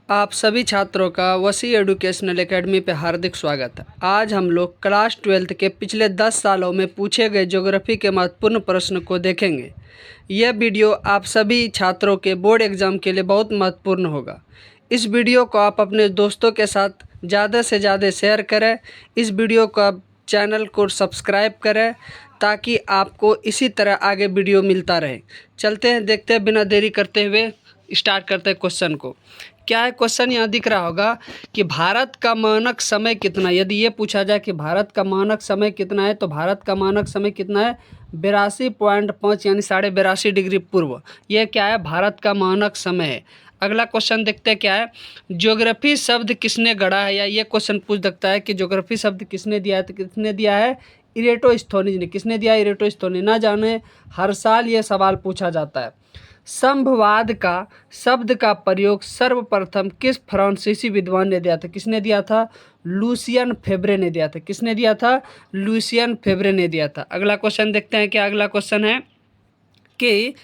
आप सभी छात्रों का वसी एजुकेशनल एकेडमी पे हार्दिक स्वागत है। आज हम लोग क्लास 12th के पिछले 10 सालों में पूछे गए ज्योग्राफी के महत्वपूर्ण प्रश्न को देखेंगे। यह वीडियो आप सभी छात्रों के बोर्ड एग्ज़ाम के लिए बहुत महत्वपूर्ण होगा। इस वीडियो को आप अपने दोस्तों के साथ ज़्यादा से ज़्यादा शेयर करें। इस वीडियो को आप चैनल को सब्सक्राइब करें ताकि आपको इसी तरह आगे वीडियो मिलता रहे। चलते हैं, देखते हैं, बिना देरी करते हुए स्टार्ट करते हैं क्वेश्चन को। क्या है क्वेश्चन? यहाँ दिख रहा होगा कि भारत का मानक समय कितना। यदि ये पूछा जाए कि भारत का मानक समय कितना है तो भारत का मानक समय कितना है? 82.5 यानी 82.5 डिग्री पूर्व। यह क्या है? भारत का मानक समय है। अगला क्वेश्चन देखते हैं क्या है। ज्योग्राफी शब्द किसने गढ़ा है? या ये क्वेश्चन पूछ सकता है कि ज्योग्राफी शब्द किसने दिया है, तो किसने दिया है? इरेटोस्थोनीज ने। किसने दिया? इरेटोस्थोनीज। ना जाने हर साल ये सवाल पूछा जाता है। संभवाद का शब्द का प्रयोग सर्वप्रथम किस फ्रांसीसी विद्वान ने दिया था? किसने दिया था? लुसियन फेब्रे ने दिया था। किसने दिया था? लुसियन फेब्रे ने दिया था। अगला क्वेश्चन देखते हैं क्या अगला क्वेश्चन है कि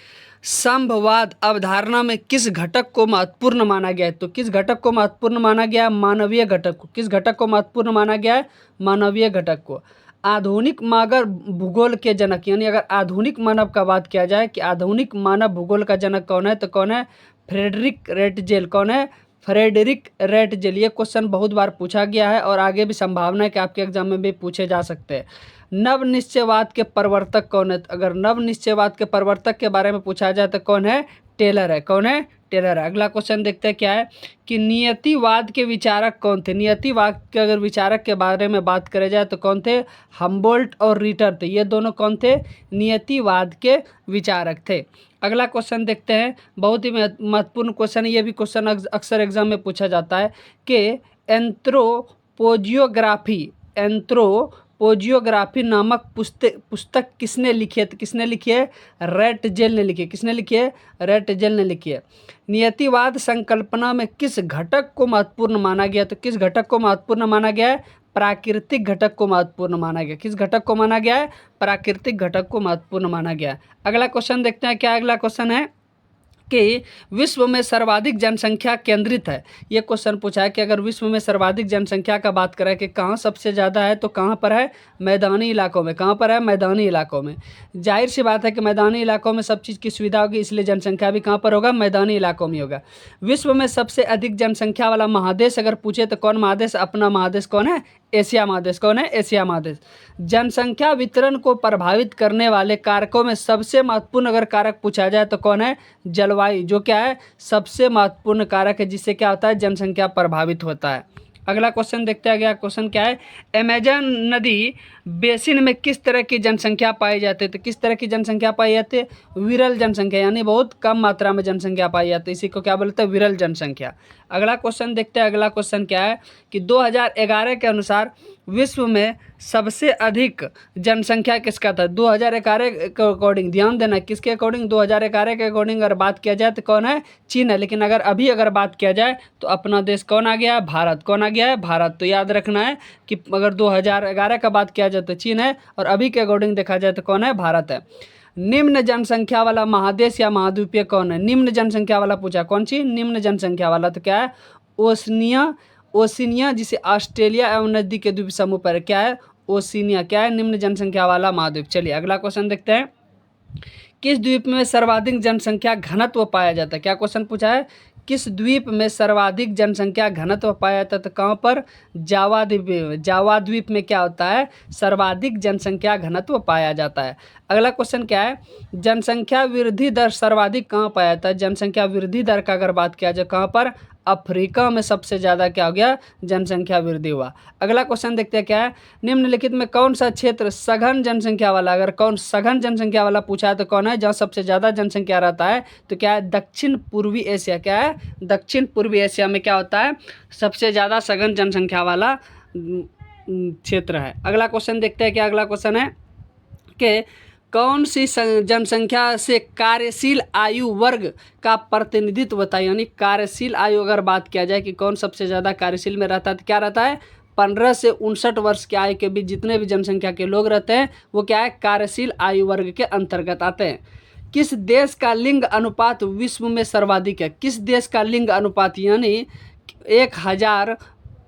संभवाद अवधारणा में किस घटक को महत्वपूर्ण माना गया है? तो किस घटक को महत्वपूर्ण माना गया है? मानवीय घटक को। किस घटक को महत्वपूर्ण माना गया है? मानवीय घटक को। आधुनिक मानव भूगोल के जनक, यानी अगर आधुनिक मानव का बात किया जाए कि आधुनिक मानव भूगोल का जनक कौन है, तो कौन है? Friedrich Ratzel. कौन है? Friedrich Ratzel. ये क्वेश्चन बहुत बार पूछा गया है और आगे भी संभावना है कि आपके एग्जाम में भी पूछे जा सकते हैं। नव निश्चयवाद के प्रवर्तक कौन है? अगर नव निश्चयवाद के प्रवर्तक के बारे में पूछा जाए तो कौन है? टेलर है। कौन है? टेलर है। अगला क्वेश्चन देखते हैं क्या है कि नियतिवाद के विचारक कौन थे? नियतिवाद के अगर विचारक के बारे में बात करें जाए तो कौन थे? हम्बोल्ट और रिटर थे। ये दोनों कौन थे? नियतिवाद के विचारक थे। अगला क्वेश्चन देखते हैं, बहुत ही महत्वपूर्ण क्वेश्चन है। ये भी क्वेश्चन अक्सर एग्जाम में पूछा जाता है कि एंथ्रोपोजियोग्राफी नामक पुस्तक किसने लिखी है? तो किसने लिखी है? रेटजेल ने लिखी है। किसने लिखी है? रेटजेल ने लिखी है। नियतिवाद संकल्पना में किस घटक को महत्वपूर्ण माना गया? तो किस घटक को महत्वपूर्ण माना गया है? प्राकृतिक घटक को महत्वपूर्ण माना गया। किस घटक को माना गया है? प्राकृतिक घटक को महत्वपूर्ण माना गया है। अगला क्वेश्चन देखते हैं क्या अगला क्वेश्चन है कि विश्व में सर्वाधिक जनसंख्या केंद्रित है। ये क्वेश्चन पूछा है कि अगर विश्व में सर्वाधिक जनसंख्या का बात करें कि कहाँ सबसे ज़्यादा है तो कहाँ पर है? मैदानी इलाकों में। कहाँ पर है? मैदानी इलाकों में। जाहिर सी बात है कि मैदानी इलाकों में सब चीज़ की सुविधा होगी, इसलिए जनसंख्या भी कहाँ पर होगा? मैदानी इलाकों में होगा। विश्व में सबसे अधिक जनसंख्या वाला महादेश अगर पूछे तो कौन महादेश? अपना महादेश कौन है? एशिया महादेश। कौन है? एशिया महादेश। जनसंख्या वितरण को प्रभावित करने वाले कारकों में सबसे महत्वपूर्ण अगर कारक पूछा जाए तो कौन है? जलवायु। जो क्या है? सबसे महत्वपूर्ण कारक है जिससे क्या होता है? जनसंख्या प्रभावित होता है। अगला क्वेश्चन देखते हैं। अगला क्वेश्चन क्या है? अमेजन नदी बेसिन में किस तरह की जनसंख्या पाई जाती है? तो किस तरह की जनसंख्या पाई जाती है? विरल जनसंख्या, यानी बहुत कम मात्रा में जनसंख्या पाई जाती है। इसी को क्या बोलते हैं? विरल जनसंख्या। अगला क्वेश्चन देखते हैं। अगला क्वेश्चन क्या है कि 2011 के अनुसार विश्व में सबसे अधिक जनसंख्या किसका था? 2011 के अकॉर्डिंग, ध्यान देना किसके अकॉर्डिंग? 2011 के अकॉर्डिंग अगर बात किया जाए तो कौन है? चीन है। लेकिन अगर बात किया जाए तो अपना देश कौन आ गया है? भारत। कौन आ गया है? भारत। तो याद रखना है कि अगर 2011 का बात किया जाए तो चीन है और अभी के अकॉर्डिंग देखा जाए तो कौन है? भारत है। निम्न जनसंख्या वाला महादेश या महाद्वीपीय कौन है? निम्न जनसंख्या वाला पूछा। कौन सी? निम्न जनसंख्या वाला तो क्या है? ओशिनिया, जिसे ऑस्ट्रेलिया एवं नदी के द्वीप समूह पर क्या है? ओशिनिया। क्या है? निम्न जनसंख्या वाला महाद्वीप। चलिए अगला क्वेश्चन देखते हैं। किस द्वीप में सर्वाधिक जनसंख्या घनत्व पाया जाता है? क्या क्वेश्चन पूछा है? किस द्वीप में सर्वाधिक जनसंख्या घनत्व पाया जाता है? तो कहाँ पर? जावा द्वीप में। जावा द्वीप में क्या होता है? सर्वाधिक जनसंख्या घनत्व पाया जाता है। अगला क्वेश्चन क्या है? जनसंख्या वृद्धि दर सर्वाधिक कहाँ पाया जाता है? जनसंख्या वृद्धि दर का अगर बात किया जाए कहाँ पर? अफ्रीका में सबसे ज़्यादा क्या हो गया? जनसंख्या वृद्धि हुआ। अगला क्वेश्चन देखते हैं क्या है? निम्नलिखित में कौन सा क्षेत्र सघन जनसंख्या वाला, अगर कौन सघन जनसंख्या वाला पूछा है तो कौन है? जहाँ सबसे ज़्यादा जनसंख्या रहता है तो क्या है? दक्षिण पूर्वी एशिया। क्या है? दक्षिण पूर्वी एशिया में क्या होता है? सबसे ज़्यादा सघन जनसंख्या वाला क्षेत्र है। अगला क्वेश्चन देखते हैं क्या अगला क्वेश्चन है कि कौन सी जनसंख्या से कार्यशील आयु वर्ग का प्रतिनिधित्व होता है? यानी कार्यशील आयु अगर बात किया जाए कि कौन सबसे ज़्यादा कार्यशील में रहता है तो क्या रहता है? 15 से 59 वर्ष की आयु के बीच जितने भी जनसंख्या के लोग रहते हैं वो क्या है? कार्यशील आयु वर्ग के अंतर्गत आते हैं। किस देश का लिंग अनुपात विश्व में सर्वाधिक है? किस देश का लिंग अनुपात, यानी 1000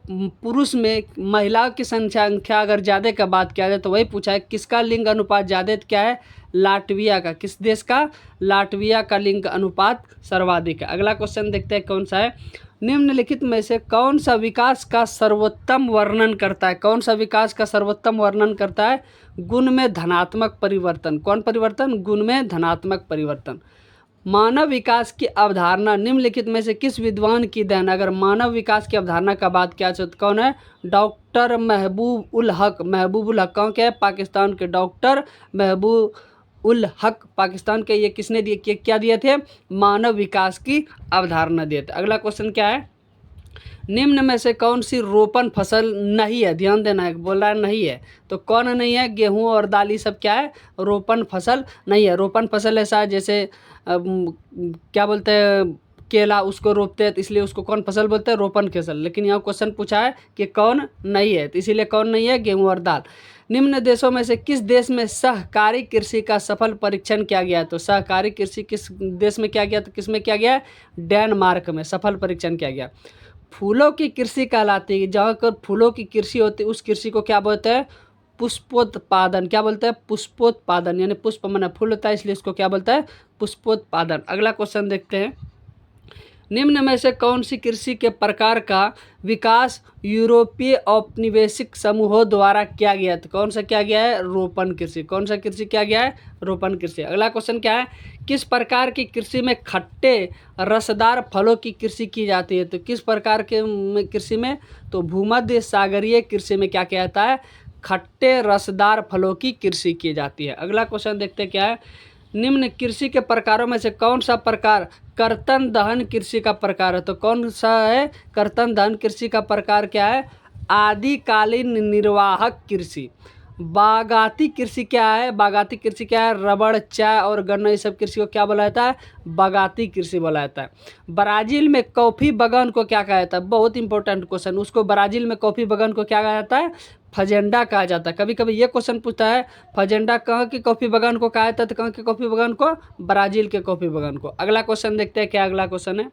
पुरुष में महिलाओं की संख्या अगर ज़्यादा का बात किया जाए तो वही पूछा है किसका लिंग अनुपात ज़्यादा क्या है, लाटविया का। किस देश का, लाटविया का लिंग अनुपात सर्वाधिक है। अगला क्वेश्चन देखते हैं कौन सा है, निम्नलिखित में से कौन सा विकास का सर्वोत्तम वर्णन करता है, कौन सा विकास का सर्वोत्तम वर्णन करता है, गुण में धनात्मक परिवर्तन। कौन परिवर्तन, गुण में धनात्मक परिवर्तन। मानव विकास की अवधारणा निम्नलिखित में से किस विद्वान की देन। अगर मानव विकास की अवधारणा का बात किया जाए तो कौन है, डॉक्टर महबूब उल हक। महबूब उल हक कौन क्या है, पाकिस्तान के डॉक्टर महबूब उल हक पाकिस्तान के, ये किसने दिए, क्या दिए थे, मानव विकास की अवधारणा दिए थे। अगला क्वेश्चन क्या है, निम्न में से कौन सी रोपण फसल नहीं है, ध्यान देना है, बोल रहा है नहीं है, तो कौन नहीं है, गेहूं और दाल सब क्या है, रोपण फसल नहीं है। रोपण फसल ऐसा है जैसे क्या बोलते हैं, केला, उसको रोपते हैं तो इसलिए उसको कौन फसल बोलते हैं, रोपण फसल। लेकिन यहाँ क्वेश्चन पूछा है कि कौन नहीं है, तो इसीलिए कौन नहीं है, गेहूं और दाल। निम्न देशों में से किस देश में सहकारी कृषि का सफल परीक्षण किया गया है, तो सहकारी कृषि किस देश में किया गया, तो किस में किया गया, डेनमार्क में सफल परीक्षण किया गया। फूलों की कृषि कहलाती है, जहाँ पर फूलों की कृषि होती है उस कृषि को क्या बोलते हैं, पुष्पोत्पादन। क्या बोलते हैं, पुष्पोत्पादन, यानी पुष्प माने फूल होता है इसलिए इसको क्या बोलता है, पुष्पोत्पादन। अगला क्वेश्चन देखते हैं, निम्न में से कौन सी कृषि के प्रकार का विकास यूरोपीय औपनिवेशिक समूहों द्वारा किया गया, तो कौन सा किया गया है, रोपण कृषि। कौन सा कृषि किया गया है, रोपण कृषि। अगला क्वेश्चन क्या है, किस प्रकार की कृषि में खट्टे रसदार फलों की कृषि की जाती है, तो किस प्रकार के कृषि में, तो भूमध्य सागरीय कृषि में क्या किया जाता है, खट्टे रसदार फलों की कृषि की जाती है। अगला क्वेश्चन देखते हैं क्या है, निम्न कृषि के प्रकारों में से कौन सा प्रकार कर्तन दहन कृषि का प्रकार है, तो कौन सा है, कर्तन दहन कृषि का प्रकार क्या है, आदिकालीन निर्वाहक कृषि। बागाती कृषि क्या है, बागाती कृषि क्या है, रबड़, चाय और गन्ना, ये सब कृषि को क्या बोला जाता है, बागाती कृषि बोला जाता है। ब्राज़ील में कॉफ़ी बागान को क्या कहा जाता है, बहुत इंपॉर्टेंट क्वेश्चन, उसको ब्राज़ील में कॉफ़ी बागान को क्या कहा जाता है, फजेंडा कहा जाता है। कभी कभी ये क्वेश्चन पूछता है फजेंडा कहाँ की कॉफ़ी बागान को कहा जाता है, तो कहाँ के कॉफ़ी बागान को, ब्राज़ील के कॉफ़ी बागान को। अगला क्वेश्चन देखते हैं क्या अगला क्वेश्चन है,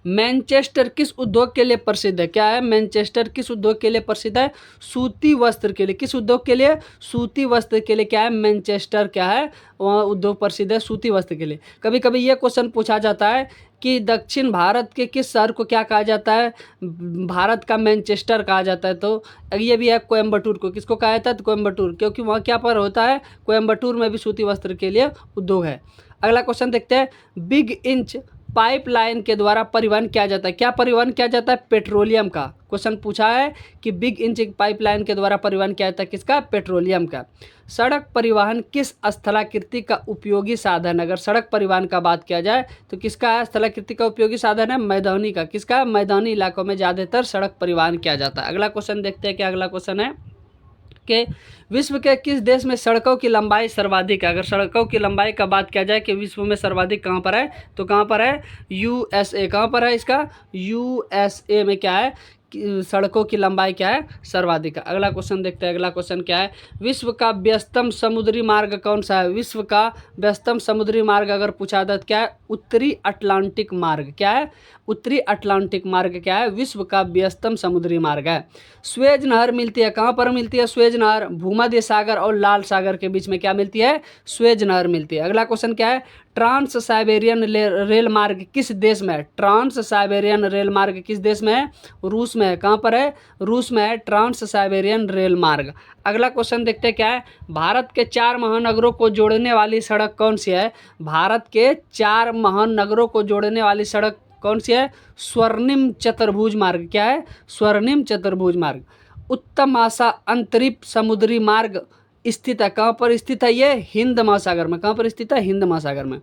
मैनचेस्टर किस उद्योग के लिए प्रसिद्ध है, क्या है, मैनचेस्टर किस उद्योग के लिए प्रसिद्ध है, सूती वस्त्र के लिए। किस उद्योग के लिए, सूती वस्त्र के लिए क्या है, मैनचेस्टर क्या है, वहाँ उद्योग प्रसिद्ध है सूती वस्त्र के लिए। कभी कभी ये क्वेश्चन पूछा जाता है कि दक्षिण भारत के किस शहर को क्या कहा जाता है, भारत का मैनचेस्टर कहा जाता है, तो ये भी है कोयम्बटूर को। किसको कहा जाता है, तो कोयम्बटूर, क्योंकि वहाँ क्या पर होता है, कोयम्बटूर में भी सूती वस्त्र के लिए उद्योग है। अगला क्वेश्चन देखते हैं, बिग इंच पाइपलाइन के द्वारा परिवहन किया जाता है, क्या परिवहन किया जाता है, पेट्रोलियम का। क्वेश्चन पूछा है कि बिग इंच पाइपलाइन के द्वारा परिवहन किया जाता है, किसका, पेट्रोलियम का। सड़क परिवहन किस स्थलाकृति का उपयोगी साधन, अगर सड़क परिवहन का बात किया जाए तो किसका है, स्थलाकृति का उपयोगी साधन है, मैदानी का। किसका, मैदानी इलाकों में ज़्यादातर सड़क परिवहन किया जाता है। अगला क्वेश्चन देखते हैं क्या अगला क्वेश्चन है, कि विश्व के किस देश में सड़कों की लंबाई सर्वाधिक है। अगर सड़कों की लंबाई का बात किया जाए कि विश्व में सर्वाधिक कहाँ पर है, तो कहाँ पर है, यूएसए। कहाँ पर है इसका, यूएसए में क्या है, सड़कों की लंबाई क्या है, सर्वाधिक है। अगला क्वेश्चन देखते हैं, अगला क्वेश्चन क्या है, विश्व का व्यस्तम समुद्री मार्ग कौन सा है। विश्व का व्यस्तम समुद्री मार्ग अगर पूछा जाए तो क्या है, उत्तरी अटलांटिक मार्ग। क्या है, उत्तरी अटलांटिक मार्ग क्या है, विश्व का व्यस्तम समुद्री मार्ग है। स्वेज नहर मिलती है, कहाँ पर मिलती है स्वेज नहर, भूमध्य सागर और लाल सागर के बीच में क्या मिलती है, स्वेज नहर मिलती है। अगला क्वेश्चन क्या है, ट्रांस साइबेरियन रेल मार्ग किस देश में है। ट्रांस साइबेरियन रेल मार्ग किस देश में है, रूस में है। कहाँ पर है, रूस में है ट्रांस साइबेरियन रेल मार्ग। अगला क्वेश्चन देखते हैं क्या है, भारत के 4 महानगरों को जोड़ने वाली सड़क कौन सी है। भारत के 4 महानगरों को जोड़ने वाली सड़क कौन सी है, स्वर्णिम चतुर्भुज मार्ग। क्या है, स्वर्णिम चतुर्भुज मार्ग। उत्तम आशा अंतरिक्ष समुद्री मार्ग स्थित है, कहाँ पर स्थित है, ये हिंद महासागर में। कहाँ पर स्थित है, हिंद महासागर में।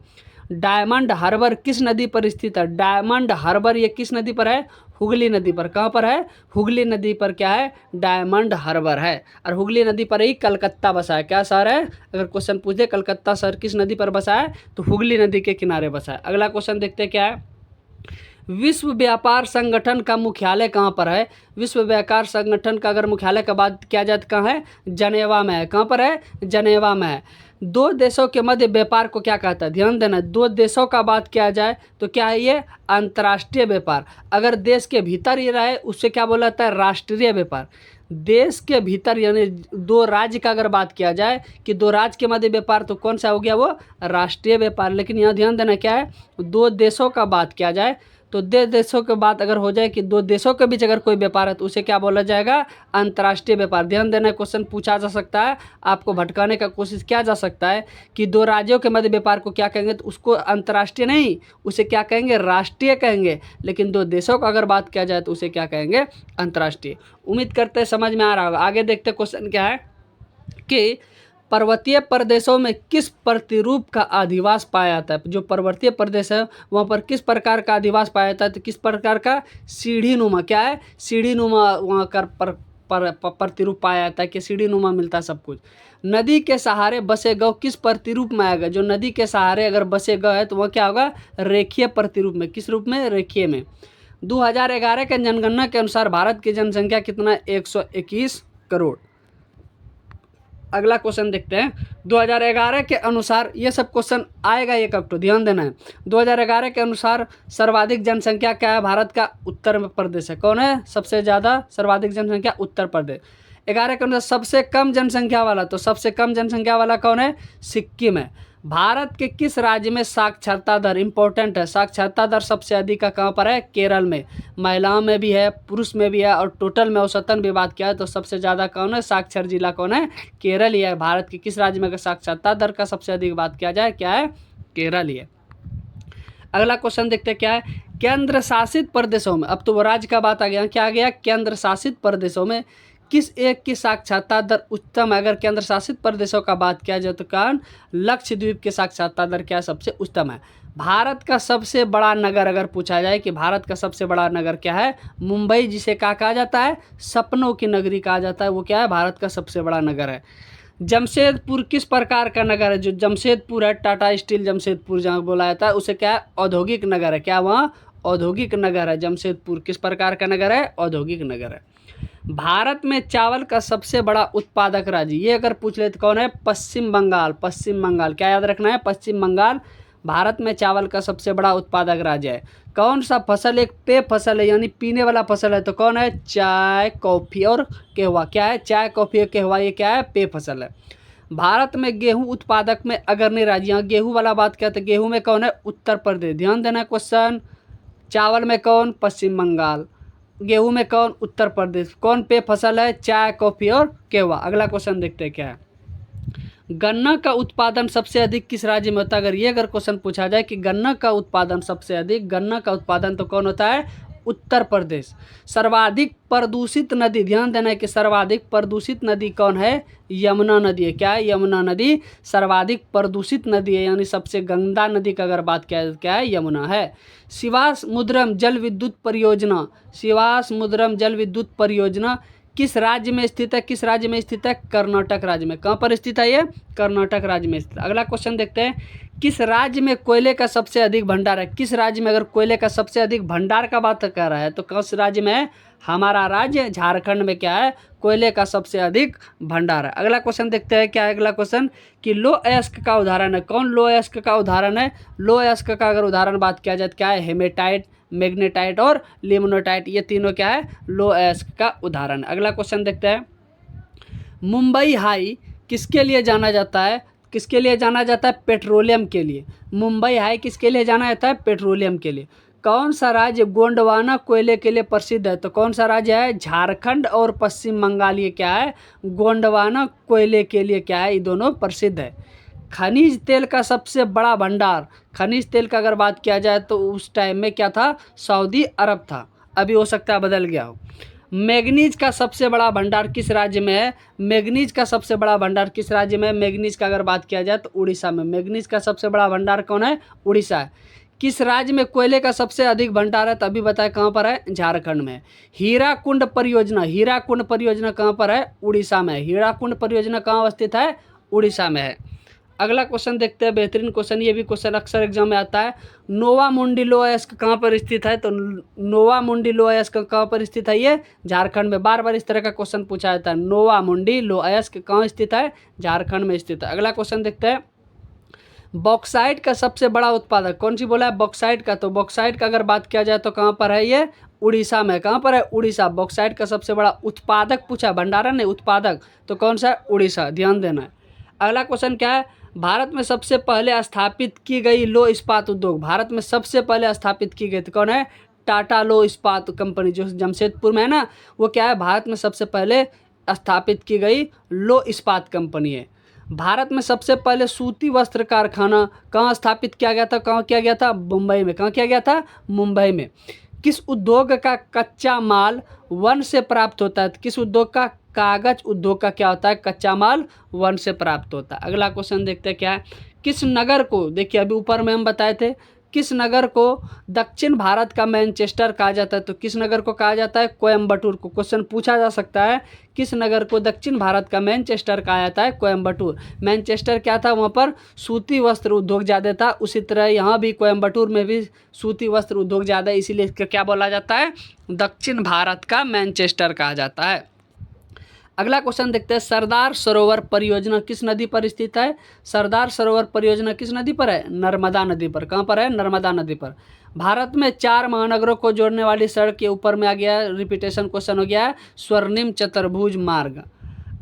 डायमंड हार्बर किस नदी पर स्थित है। डायमंड हार्बर ये किस नदी पर है, हुगली नदी पर। कहाँ पर है, हुगली नदी पर क्या है, डायमंड हार्बर है। और हुगली नदी पर ही कलकत्ता बसा है। क्या शहर है, अगर क्वेश्चन पूछे कलकत्ता शहर किस नदी पर बसा है, तो हुगली नदी के किनारे बसा है। अगला क्वेश्चन देखते हैं क्या है, विश्व व्यापार संगठन का मुख्यालय कहाँ पर है? विश्व व्यापार संगठन का अगर मुख्यालय का बात किया जाए तो कहाँ है? जनेवा में है। कहाँ पर है? जनेवा में है। दो देशों के मध्य व्यापार को क्या कहता है? ध्यान देना, दो देशों का बात किया जाए तो क्या है ये? अंतर्राष्ट्रीय व्यापार। अगर देश के भीतर ये रहे उससे क्या बोला जाता है? राष्ट्रीय व्यापार। देश के भीतर यानी दो राज्य का अगर बात किया जाए कि दो राज्य के मध्य व्यापार तो कौन सा हो गया? वो राष्ट्रीय व्यापार। लेकिन यहाँ ध्यान देना क्या है? दो देशों का बात किया जाए तो दो देशों के बात अगर हो जाए कि दो देशों के बीच अगर कोई व्यापार है तो उसे क्या बोला जाएगा? अंतर्राष्ट्रीय व्यापार। ध्यान देना, क्वेश्चन पूछा जा सकता है, आपको भटकाने का कोशिश किया जा सकता है कि दो राज्यों के मध्य व्यापार को क्या कहेंगे? तो उसको अंतर्राष्ट्रीय नहीं, उसे क्या कहेंगे? राष्ट्रीय कहेंगे। लेकिन दो देशों का अगर बात किया जाए तो उसे क्या कहेंगे? अंतर्राष्ट्रीय। उम्मीद करते हैं समझ में आ रहा होगा। आगे देखते क्वेश्चन क्या है कि पर्वतीय प्रदेशों में किस प्रतिरूप का अधिवास पाया जाता है? जो पर्वतीय प्रदेश है वहाँ पर किस प्रकार का अधिवास पाया जाता है? तो किस प्रकार का? सीढ़ी नुमा। क्या है? सीढ़ी नुमा वहाँ का प्रतिरूप पाया जाता है कि सीढ़ी नुमा मिलता है सब कुछ। नदी के सहारे बसे गाँव किस प्रतिरूप में आएगा? जो नदी के सहारे अगर बसे गाँव है तो वह क्या होगा? रेखीय प्रतिरूप में। किस रूप में? रेखीय में। 2011 के जनगणना के अनुसार भारत की जनसंख्या कितना? 121 करोड़। अगला क्वेश्चन देखते हैं। 2011 के अनुसार ये सब क्वेश्चन आएगा एक अक्टूबर, ध्यान देना है। 2011 के अनुसार सर्वाधिक जनसंख्या क्या है भारत का? उत्तर प्रदेश है। कौन है सबसे ज़्यादा सर्वाधिक जनसंख्या? उत्तर प्रदेश। 11 के अनुसार सबसे कम जनसंख्या वाला, तो सबसे कम जनसंख्या वाला कौन है? सिक्किम है। भारत के किस राज्य में साक्षरता दर, इंपॉर्टेंट है, साक्षरता दर सबसे अधिक का कहाँ पर है? केरल में। महिलाओं में भी है, पुरुष में भी है, और टोटल में औसतन भी बात किया है तो सबसे ज़्यादा कौन है? साक्षर जिला कौन है? केरल ही है। भारत की किस राज्य में अगर साक्षरता दर का सबसे अधिक बात किया जाए, क्या है? केरल ही है। अगला क्वेश्चन देखते हैं क्या है। केंद्र शासित प्रदेशों में, अब तो वो राज्य का बात आ गया, क्या आ गया? केंद्र शासित प्रदेशों में किस एक की साक्षरता दर उच्चतम है? अगर केंद्र शासित प्रदेशों का बात किया जाए तो कौन? लक्षद्वीप की साक्षरता दर क्या सबसे उच्चतम है। भारत का सबसे बड़ा नगर अगर पूछा जाए कि भारत का सबसे बड़ा नगर क्या है? मुंबई, जिसे क्या कहा जाता है? सपनों की नगरी कहा जाता है, वो क्या है? भारत का सबसे बड़ा नगर है। जमशेदपुर किस प्रकार का नगर है? जो जमशेदपुर है, टाटा स्टील जमशेदपुर जहाँ बोला जाता है, उसे क्या है? औद्योगिक नगर है। क्या वहाँ? औद्योगिक नगर है। जमशेदपुर किस प्रकार का नगर है? औद्योगिक नगर है। भारत में चावल का सबसे बड़ा उत्पादक राज्य, ये अगर पूछ ले तो कौन है? पश्चिम बंगाल। पश्चिम बंगाल, क्या याद रखना है? पश्चिम बंगाल भारत में चावल का सबसे बड़ा उत्पादक राज्य है। कौन सा फसल एक पेय फसल है, यानी पीने वाला फसल है, तो कौन है? चाय, कॉफ़ी और कहवा। क्या है? चाय, कॉफ़ी और कहवा, ये क्या है? पेय फसल है। भारत में गेहूं उत्पादक में अग्रणी राज्य, यहाँ गेहूं वाला बात किया तो गेहूं में कौन है? उत्तर प्रदेश। ध्यान देना क्वेश्चन। चावल में कौन? पश्चिम बंगाल। गेहूं में कौन? उत्तर प्रदेश। कौन पेय फसल है? चाय, कॉफ़ी और कहवा। अगला क्वेश्चन देखते हैं क्या है। गन्ना का उत्पादन सबसे अधिक किस राज्य में होता है? अगर क्वेश्चन पूछा जाए कि गन्ना का उत्पादन सबसे अधिक, गन्ना का उत्पादन तो कौन होता है? उत्तर प्रदेश। सर्वाधिक प्रदूषित नदी, ध्यान देना है कि सर्वाधिक प्रदूषित नदी कौन है? यमुना नदी है। क्या है? यमुना नदी सर्वाधिक प्रदूषित नदी है, यानी सबसे गंदा नदी का अगर बात किया जाए क्या है? यमुना है। शिवासमुद्रम जल विद्युत परियोजना, शिवासमुद्रम जल विद्युत परियोजना किस राज्य में स्थित है? किस राज्य में स्थित है? कर्नाटक राज्य में। कहाँ पर स्थित है ये? कर्नाटक राज्य में स्थित। अगला क्वेश्चन देखते हैं। किस राज्य में कोयले का सबसे अधिक भंडार है? किस राज्य में अगर कोयले का सबसे अधिक भंडार का बात कर रहा है तो किस राज्य में है? हमारा राज्य झारखंड में क्या है? कोयले का सबसे अधिक भंडार है। अगला क्वेश्चन देखते हैं क्या है अगला क्वेश्चन कि लो अयस्क का उदाहरण है। कौन लो अयस्क का उदाहरण है? लो अयस्क का अगर उदाहरण बात किया जाए तो क्या है? हेमेटाइट, मैग्नेटाइट और लिमोनाइट, ये तीनों क्या है? लो अयस्क का उदाहरण। अगला क्वेश्चन देखते हैं। मुंबई हाई किसके लिए जाना जाता है? किसके लिए जाना जाता है? पेट्रोलियम के लिए। मुंबई हाई किसके लिए जाना जाता है? पेट्रोलियम के लिए। कौन सा राज्य गोंडवाना कोयले के लिए प्रसिद्ध है? तो कौन सा राज्य है? झारखंड और पश्चिम बंगाल, ये क्या है? गोंडवाना कोयले के लिए क्या है? ये दोनों प्रसिद्ध है। खनिज तेल का सबसे बड़ा भंडार, खनिज तेल का अगर बात किया जाए तो उस टाइम में क्या था? सऊदी अरब था, अभी हो सकता है बदल गया हो। मैग्नीज का सबसे बड़ा भंडार किस राज्य में है? मैग्नीज का सबसे बड़ा भंडार किस राज्य में है? मैग्नीज का अगर बात किया जाए तो उड़ीसा में। मैग्नीज का सबसे बड़ा भंडार कौन है? उड़ीसा है। किस राज्य में कोयले का सबसे अधिक भंडार है? तभी बताए कहाँ पर है? झारखंड में। हीराकुंड परियोजना, हीराकुंड परियोजना कहाँ पर है? उड़ीसा में। हीराकुंड परियोजना कहाँ स्थित है? उड़ीसा में है। अगला क्वेश्चन देखते हैं, बेहतरीन क्वेश्चन, ये भी क्वेश्चन अक्सर एग्जाम में आता है। नोवा मुंडी लोहायस्क कहाँ पर स्थित है? तो नोवा मुंडी लोहायस्क कहाँ पर स्थित है? ये झारखंड में। बार बार इस तरह का क्वेश्चन पूछा जाता है। नोवा मुंडी लोहायस्क कहाँ स्थित है? झारखंड में स्थित है। अगला क्वेश्चन देखते हैं, बॉक्साइट का सबसे बड़ा उत्पादक कौन सी बोला है? बॉक्साइट का। तो बॉक्साइट का अगर बात किया जाए तो कहाँ पर है ये? उड़ीसा में। कहाँ पर है? उड़ीसा। बॉक्साइट का सबसे बड़ा उत्पादक पूछा, भंडारण नहीं, उत्पादक। तो कौन सा है? उड़ीसा। ध्यान देना है। अगला क्वेश्चन क्या है? भारत में सबसे पहले स्थापित की गई लौह इस्पात उद्योग, भारत में सबसे पहले स्थापित की गई तो कौन है? टाटा लौह इस्पात कंपनी, जो जमशेदपुर में है ना, वो क्या है? भारत में सबसे पहले स्थापित की गई लौह इस्पात कंपनी है। भारत में सबसे पहले सूती वस्त्र कारखाना कहाँ स्थापित किया गया था? कहाँ किया गया था? मुंबई में। कहाँ किया गया था? मुंबई में। किस उद्योग का कच्चा माल वन से प्राप्त होता है? किस उद्योग का? कागज उद्योग का क्या होता है? कच्चा माल वन से प्राप्त होता है। अगला क्वेश्चन देखते हैं क्या है? किस नगर को, देखिए अभी ऊपर में हम बताए थे, किस नगर को दक्षिण भारत का मैनचेस्टर कहा जाता है? तो किस नगर को कहा जाता है? कोयम्बटूर को। क्वेश्चन पूछा जा सकता है, किस नगर को दक्षिण भारत का मैनचेस्टर कहा जाता है? कोयम्बटूर। मैनचेस्टर क्या था? वहाँ पर सूती वस्त्र उद्योग ज़्यादा था। उसी तरह यहाँ भी कोयम्बटूर में भी सूती वस्त्र उद्योग ज़्यादा है, इसीलिए इसका क्या बोला जाता है? दक्षिण भारत का मैनचेस्टर कहा जाता है। अगला क्वेश्चन देखते हैं, सरदार सरोवर परियोजना किस नदी पर स्थित है? सरदार सरोवर परियोजना किस नदी पर है? नर्मदा नदी पर। कहाँ पर है? नर्मदा नदी पर। भारत में 4 महानगरों को जोड़ने वाली सड़क के ऊपर में आ गया, रिपीटेशन क्वेश्चन हो गया है, स्वर्णिम चतुर्भुज मार्ग।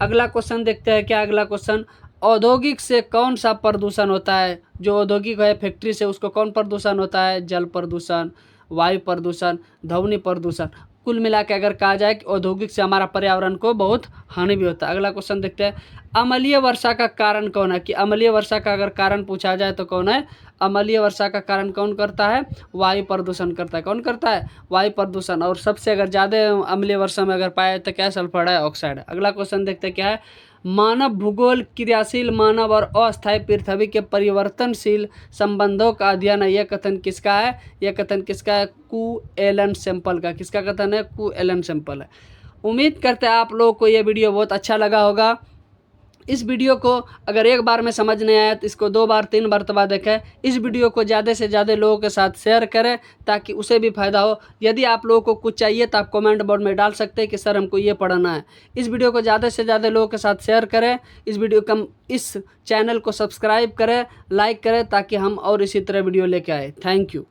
अगला क्वेश्चन देखते हैं क्या? अगला क्वेश्चन, औद्योगिक से कौन सा प्रदूषण होता है? जो औद्योगिक है, फैक्ट्री से, उसको कौन प्रदूषण होता है? जल प्रदूषण, वायु प्रदूषण, ध्वनि प्रदूषण। कुल मिला के अगर कहा जाए कि औद्योगिक से हमारा पर्यावरण को बहुत हानि भी होता है। अगला क्वेश्चन देखते हैं, अम्लीय वर्षा का कारण कौन है? कि अम्लीय वर्षा का अगर कारण पूछा जाए तो कौन है? अम्लीय वर्षा का कारण कौन करता है? वायु प्रदूषण करता है। कौन करता है? वायु प्रदूषण। और सबसे अगर ज़्यादा अम्लीय वर्षा में अगर पाया तो क्या? Sulphur dioxide. अगला क्वेश्चन देखते हैं क्या है? मानव भूगोल क्रियाशील मानव और अस्थायी पृथ्वी के परिवर्तनशील संबंधों का अध्ययन है। यह कथन किसका है? यह कथन किसका है? कू एलन सैंपल का। किसका कथन है? कू एलन सैंपल है। उम्मीद करते हैं आप लोगों को यह वीडियो बहुत अच्छा लगा होगा। इस वीडियो को अगर एक बार में समझ नहीं आया तो इसको 2 बार 3 मरतबा देखें। इस वीडियो को ज़्यादा से ज़्यादा लोगों के साथ शेयर करें ताकि उसे भी फ़ायदा हो। यदि आप लोगों को कुछ चाहिए तो आप कमेंट बॉक्स में डाल सकते हैं कि सर हमको ये पढ़ना है। इस वीडियो को ज़्यादा से ज़्यादा लोगों के साथ शेयर करें। इस चैनल को सब्सक्राइब करें, लाइक करें ताकि हम और इसी तरह वीडियो लेके आए। Thank you.